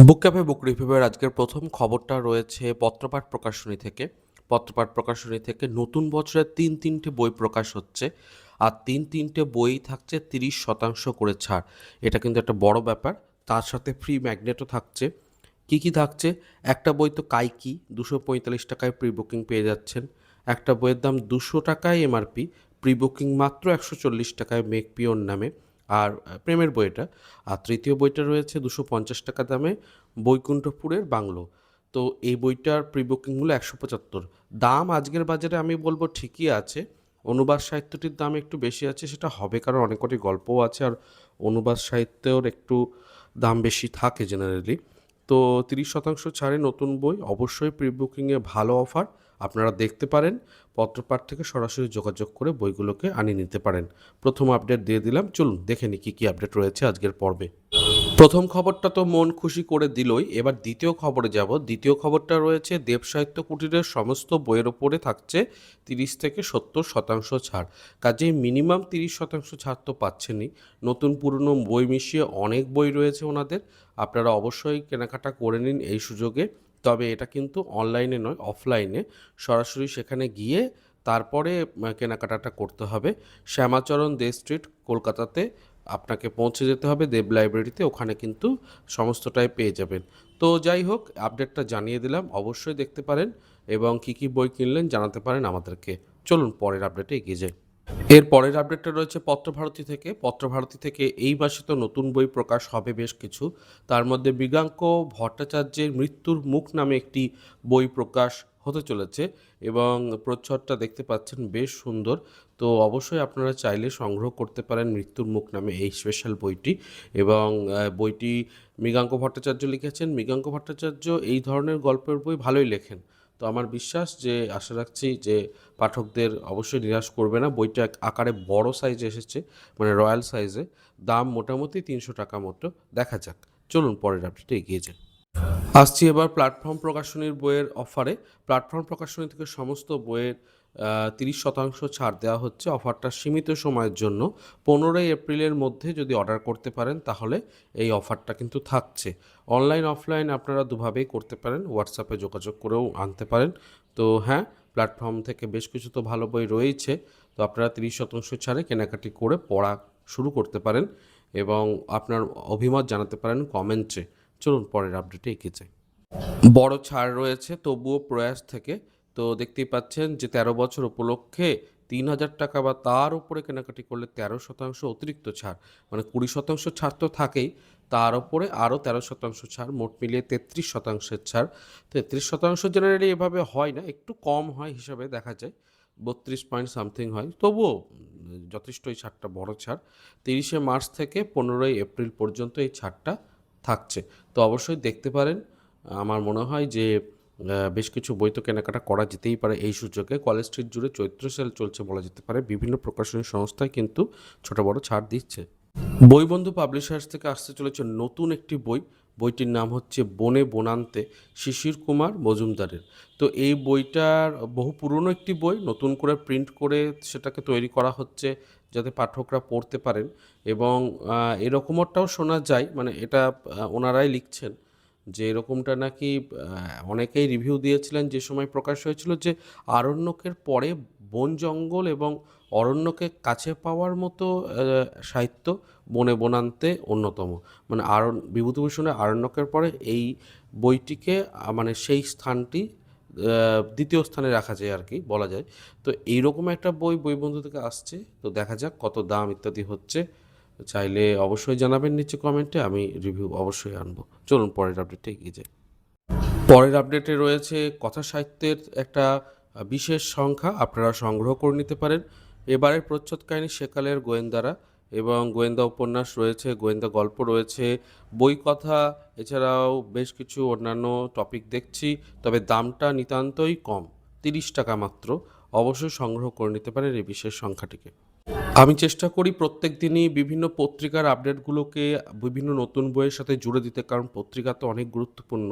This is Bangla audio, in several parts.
বুক ক্যাফে বুক রিভিউয়ের আজকের প্রথম খবরটা রয়েছে পত্রপাঠ প্রকাশনী থেকে। পত্রপাঠ প্রকাশনী থেকে নতুন বছরে তিনটে বই প্রকাশ হচ্ছে, আর তিনটে বই থাকছে 30% করে ছাড়। এটা কিন্তু একটা বড় ব্যাপার। তার সাথে ফ্রি ম্যাগনেটও থাকছে। কি থাকছে? একটা বই তো কাইকি 245 টাকায় প্রি বুকিং পেয়ে যাচ্ছেন। একটা বইয়ের দাম 200 টাকায় এমআরপি, প্রি বুকিং মাত্র 140 টাকায় মেকপিওর নামে। আর প্রেমের বইটা। আর তৃতীয় বইটা রয়েছে 250 টাকা দামে, বৈকুণ্ঠপুরের বাংলো। তো এই বইটার প্রি বুকিং মূল্য 175। দাম আজকের বাজারে আমি বলবো ঠিকই আছে। অনুবাদ সাহিত্যটির দাম একটু বেশি আছে, সেটা হবে কারণ অনেক কটি গল্পও আছে, আর অনুবাদ সাহিত্যের একটু দাম বেশি থাকে জেনারেলি। তো 30% ছাড়ে নতুন বই, অবশ্যই প্রি বুকিংয়ে ভালো অফার। আপনারা দেখতে পারেন, পত্রপাঠ থেকে সরাসরি যোগাযোগ করে বইগুলোকে আনিয়ে নিতে পারেন। প্রথম আপডেট দিয়ে দিলাম, চলুন দেখে নিই কী আপডেট রয়েছে আজকের পর্বে। প্রথম খবরটা তো মন খুশি করে দিলই, এবার দ্বিতীয় খবরে যাব। দ্বিতীয় খবরটা রয়েছে দেব সাহিত্য কুটিরের সমস্ত বইয়ের ওপরে থাকছে 30 থেকে 70% ছাড়। কাজেই মিনিমাম 30% ছাড় তো পাচ্ছেনই। নতুন পুরনো বই মিশিয়ে অনেক বই রয়েছে ওনাদের, আপনারা অবশ্যই কেনাকাটা করে নিন এই সুযোগে। তবে এটা কিন্তু অনলাইনে নয়, অফলাইনে সরাসরি সেখানে গিয়ে তারপরে কেনাকাটাটা করতে হবে। শ্যামাচরণ দে স্ট্রিট, কলকাতাতে আপনাকে পৌঁছে যেতে হবে দেব লাইব্রেরিতে, ওখানে কিন্তু সমস্তটাই পেয়ে যাবেন। তো যাই হোক, আপডেটটা জানিয়ে দিলাম, অবশ্যই দেখতে পারেন এবং কী বই কিনলেন জানাতে পারেন আমাদেরকে। চলুন পরের আপডেটে এগিয়ে যাই। এর পরের আপডেটটা রয়েছে পত্রভারতী থেকে। পত্রভারতী থেকে এই মাসে তো নতুন বই প্রকাশ হবে বেশ কিছু। তার মধ্যে মৃগাঙ্ক ভট্টাচার্যের মৃত্যুর মুখ নামে একটি বই প্রকাশ হতে চলেছে এবং প্রচ্ছদটা দেখতে পাচ্ছেন বেশ সুন্দর। তো অবশ্যই আপনারা চাইলে সংগ্রহ করতে পারেন মৃত্যুর মুখ নামে এই স্পেশাল বইটি। এবং বইটি মৃগাঙ্ক ভট্টাচার্য লিখেছেন। মৃগাঙ্ক ভট্টাচার্য এই ধরনের গল্পের বই ভালোই লেখেন। তো আমার বিশ্বাস, যে আশা রাখছি যে পাঠকদের অবশ্যই নিরাশ করবে না। বইটা আকারে বড় সাইজে এসেছে, মানে রয়্যাল সাইজে। দাম মোটামুটি 300 টাকা মতো। দেখা যাক, চলুন পরের আপডেটে এগিয়ে যাই। আসছি এবার প্ল্যাটফর্ম প্রকাশনীর বইয়ের অফারে। প্ল্যাটফর্ম প্রকাশনী থেকে সমস্ত বইয়ের 30% ছাড় দেওয়া হচ্ছে। অফারটা সীমিত সময়ের জন্য, 15 এপ্রিলের মধ্যে যদি অর্ডার করতে পারেন তাহলে এই অফারটা কিন্তু থাকছে। অনলাইন অফলাইন আপনারা দুভাবেই করতে পারেন, হোয়াটসঅ্যাপে যোগাযোগ করেও আনতে পারেন। তো হ্যাঁ, প্ল্যাটফর্ম থেকে বেশ কিছু তো ভালো বই রয়েছে। তো আপনারা 30% ছাড়ে কেনাকাটি করে পড়া শুরু করতে পারেন এবং আপনার অভিমত জানাতে পারেন কমেন্টে। চলুন পরের আপডেটে এগিয়ে যাই। বড় ছাড় রয়েছে তবুও প্রয়াস থেকে। তো দেখতেই পাচ্ছেন যে 13 বছর উপলক্ষে 3,000 টাকা বা তার উপরে কেনাকাটি করলে 13% অতিরিক্ত ছাড়, মানে 20% ছাড় তো থাকেই, তার উপরে আরও 13% ছাড়, মোট মিলিয়ে 33% ছাড়। 33% জেনারেলি এভাবে হয় না, একটু কম হয় হিসাবে দেখা যায়, 32 পয়েন্ট সামথিং হয়, তবুও যথেষ্ট এই ছাড়টা, বড় ছাড়। 30শে মার্চ থেকে 15ই এপ্রিল পর্যন্ত এই ছাড়টা থাকছে। তো অবশ্যই দেখতে পারেন। আমার মনে হয় যে বেশ কিছু বই তো কেনাকাটা করা যেতেই পারে এই সুযোগে। কলেজ স্ট্রিট জুড়ে চৈত্র সেল চলছে বলা যেতে পারে। বিভিন্ন প্রকাশনী সংস্থায় কিন্তু ছোট বড় ছাড় দিচ্ছে। বইবন্ধু পাবলিশার্স থেকে আসতে চলেছে নতুন একটি বই। বইটির নাম হচ্ছে বনে বনান্তে, শিশির কুমার মজুমদারের। তো এই বইটার বহু পুরনো একটি বই, নতুন করে প্রিন্ট করে সেটাকে তৈরি করা হচ্ছে যাতে পাঠকরা পড়তে পারেন। এবং এরকমটাও শোনা যায়, মানে এটা ওনারাই লিখছেন যে এরকমটা নাকি অনেকেই রিভিউ দিয়েছিলেন যে সময় প্রকাশ হয়েছিল, যে আরণ্যকের পরে বন জঙ্গল এবং অরণ্যকে কাছে পাওয়ার মতো সাহিত্য বনে বনান্তে অন্যতম। মানে বিভূতিভূষণের আরণ্যকের পরে এই বইটিকে মানে সেই স্থানটি দ্বিতীয় স্থানে রাখা যায় আর কি, বলা যায়। তো এইরকম একটা বই বইবন্ধু থেকে আসছে। তো দেখা যাক কত দাম ইত্যাদি হচ্ছে। চাইলে অবশ্যই জানাবেন নিচে কমেন্টে, আমি রিভিউ অবশ্যই আনবো। চলুন পরের আপডেটে এগিয়ে যাই। পরের আপডেটে রয়েছে কথা সাহিত্যের একটা বিশেষ সংখ্যা, আপনারা সংগ্রহ করে নিতে পারেন। এবারের প্রচ্ছদ কাহিনী সেকালের গোয়েন্দারা, এবং গোয়েন্দা উপন্যাস রয়েছে, গোয়েন্দা গল্প রয়েছে, বই কথা, এছাড়াও বেশ কিছু অন্যান্য টপিক দেখছি। তবে দামটা নিতান্তই কম, 30 টাকা মাত্র। অবশ্যই সংগ্রহ করে নিতে পারেন এই বিশেষ সংখ্যাটিকে। আমি চেষ্টা করি প্রত্যেক দিনই বিভিন্ন পত্রিকার আপডেটগুলোকে বিভিন্ন নতুন বইয়ের সাথে জুড়ে দিতে, কারণ পত্রিকা তো অনেক গুরুত্বপূর্ণ।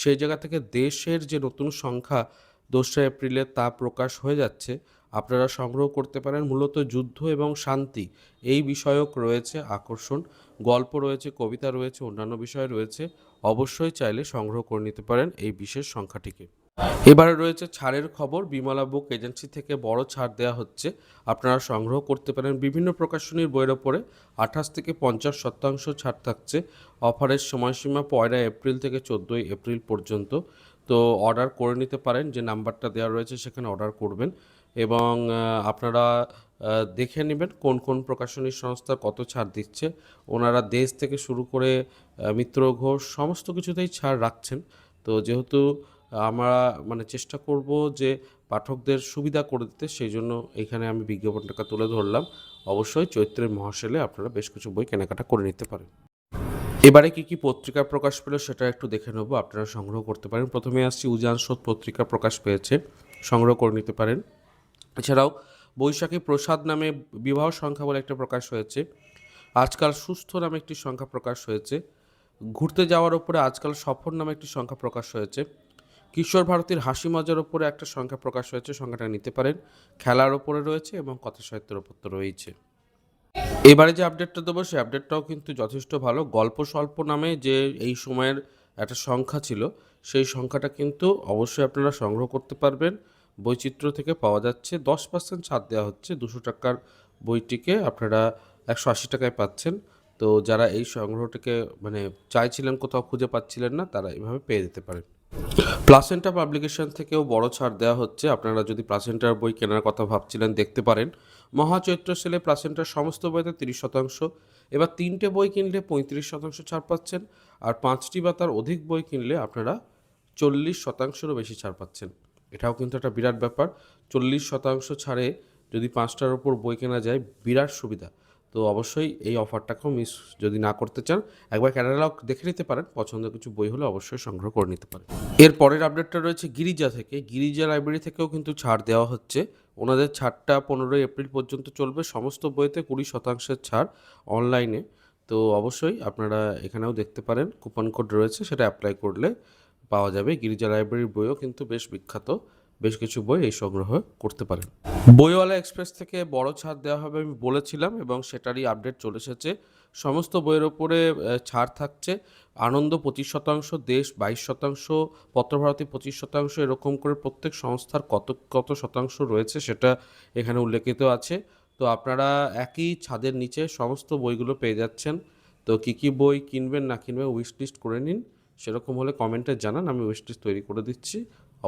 সেই জায়গা থেকে দেশের যে নতুন সংখ্যা 2রা এপ্রিলে তা প্রকাশ হয়ে যাচ্ছে। আপনারা সংগ্রহ করতে পারেন। মূলত যুদ্ধ এবং শান্তি এই বিষয়ক রয়েছে আকর্ষণ, গল্প রয়েছে, কবিতা রয়েছে, অন্যান্য বিষয় রয়েছে। অবশ্যই চাইলে সংগ্রহ করে নিতে পারেন এই বিশেষ সংখ্যাটিকে। এবারে রয়েছে ছাড়ের খবর। বিমলা বুক এজেন্সি থেকে বড় ছাড় দেওয়া হচ্ছে, আপনারা সংগ্রহ করতে পারেন। বিভিন্ন প্রকাশনীর বইয়ের ওপরে 28 থেকে 50% ছাড় থাকছে। অফারের সময়সীমা 1 এপ্রিল থেকে 14 এপ্রিল পর্যন্ত। তো অর্ডার করে নিতে পারেন, যে নাম্বারটা দেওয়া রয়েছে সেখানে অর্ডার করবেন এবং আপনারা দেখে নেবেন কোন কোন প্রকাশনী সংস্থা কত ছাড় দিচ্ছে। ওনারা দেশ থেকে শুরু করে মিত্র ঘোষ সমস্ত কিছুতেই ছাড় রাখছেন। তো যেহেতু আমরা চেষ্টা করব যে পাঠকদের সুবিধা করে দিতে, সেই জন্য এখানে আমি বিজ্ঞাপনটাকে তুলে ধরলাম। অবশ্যই চৈত্রের মহাসেলে আপনারা বেশ কিছু বই কেনাকাটা করে নিতে পারেন। এবারে কি কি পত্রিকা প্রকাশ পেল সেটা একটু দেখে নেব, আপনারা সংগ্রহ করতে পারেন। প্রথমে আসছি উজান স্রোত পত্রিকা প্রকাশ পেয়েছে, সংগ্রহ করে নিতে পারেন। এছাড়াও বৈশাখী প্রসাদ নামে বিবাহ সংখ্যা বলে একটা প্রকাশ হয়েছে। আজকাল সুস্থ নামে একটি সংখ্যা প্রকাশ হয়েছে। ঘুরতে যাওয়ার ওপরে আজকাল সফর নামে একটি সংখ্যা প্রকাশ হয়েছে। কিশোর ভারতীর হাসি মজার ওপরে একটা সংখ্যা প্রকাশ হয়েছে, সংখ্যাটা নিতে পারেন। খেলার ওপরে রয়েছে এবং কথা সাহিত্যের ওপর তো রয়েছে। এবারে যে আপডেটটা দেবো সেই আপডেটটাও কিন্তু যথেষ্ট ভালো। গল্প স্বল্প নামে যে এই সময়ের একটা সংখ্যা ছিল, সেই সংখ্যাটা কিন্তু অবশ্যই আপনারা সংগ্রহ করতে পারবেন। বৈচিত্র্য থেকে পাওয়া যাচ্ছে, 10% ছাড় দেওয়া হচ্ছে। 200 টাকার বইটিকে আপনারা 180 টাকায় পাচ্ছেন। তো যারা এই সংগ্রহটিকে চাইছিলেন, কোথাও খুঁজে পাচ্ছিলেন না, তারা এভাবে পেয়ে যেতে পারেন। প্লাসেন্টা পাবলিকেশন থেকেও বড় ছাড় দেওয়া হচ্ছে। আপনারা যদি প্লাসেন্টার বই কেনার কথা ভাবছিলেন, দেখতে পারেন। মহাচৈত্র সেলে প্লাসেন্টার সমস্ত বইতে 30%। এবার 3টে বই কিনলে 35% ছাড় পাচ্ছেন, আর 5টি বা তার অধিক বই কিনলে আপনারা 40%-রও বেশি ছাড় পাচ্ছেন। এটাও কিন্তু একটা বিরাট ব্যাপার। 40% ছাড়ে যদি 5টার ওপর বই কেনা যায়, বিরাট সুবিধা। তো অবশ্যই এই অফারটাকেও মিস যদি না করতে চান, একবার ক্যাটালগ দেখে নিতে পারেন। পছন্দের কিছু বই হলে অবশ্যই সংগ্রহ করে নিতে পারেন। এর পরের আপডেটটা রয়েছে গিরিজা থেকে। গিরিজা লাইব্রেরি থেকেও কিন্তু ছাড় দেওয়া হচ্ছে। ওনাদের ছাড়টা 15 এপ্রিল পর্যন্ত চলবে। সমস্ত বইতে 20% ছাড় অনলাইনে। তো অবশ্যই আপনারা এখানেও দেখতে পারেন, কুপন কোড রয়েছে, সেটা অ্যাপ্লাই করলে পাওয়া যাবে। গিরিজা লাইব্রেরির বইও কিন্তু বেশ বিখ্যাত, বেশ কিছু বই এই সংগ্রহ করতে পারেন। বইওয়ালা এক্সপ্রেস থেকে বড় ছাড় দেওয়া হবে আমি বলেছিলাম, এবং সেটারই আপডেট চলে এসেছে। সমস্ত বইয়ের ওপরে ছাড় থাকছে। আনন্দ 25%, দেশ 22%, পত্রভারতী 25%, এরকম করে প্রত্যেক সংস্থার কত কত শতাংশ রয়েছে সেটা এখানে উল্লেখিত আছে। তো আপনারা একই ছাদের নিচে সমস্ত বইগুলো পেয়ে যাচ্ছেন। তো কী কী বই কিনবেন না কিনবেন উইশ লিস্ট করে নিন। সেরকম হলে কমেন্টে জানান, আমি উইশ লিস্ট তৈরি করে দিচ্ছি।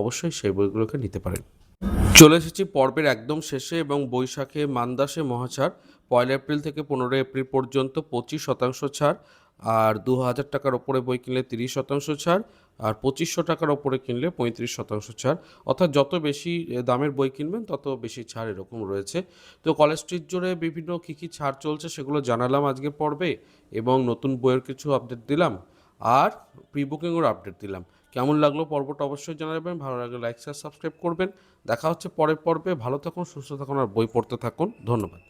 অবশ্যই সেই বইগুলোকে নিতে পারেন। চলে এসেছি পর্বের একদম শেষে, এবং বৈশাখে মান্দাসে মহাছাড় 1 এপ্রিল থেকে 15 এপ্রিল পর্যন্ত 25% ছাড়। আর 2000 টাকার ওপরে বই কিনলে 30% ছাড়, আর 2500 টাকার ওপরে কিনলে 35% ছাড়। অর্থাৎ যত বেশি দামের বই কিনবেন তত বেশি ছাড়, এরকম রয়েছে। তো কলেজ স্ট্রিট জুড়ে বিভিন্ন কী কী ছাড় চলছে সেগুলো জানালাম আজকের পর্বে, এবং নতুন বইয়ের কিছু আপডেট দিলাম, আর প্রি বুকিংয়ের আপডেট দিলাম। কেমন লাগলো পর্বটা অবশ্যই জানাবেন। ভালো লাগলে লাইক শেয়ার সাবস্ক্রাইব করবেন। দেখা হচ্ছে পরের পর্বে। ভালো থাকুন, সুস্থ থাকুন, আর বই পড়তে থাকুন। ধন্যবাদ।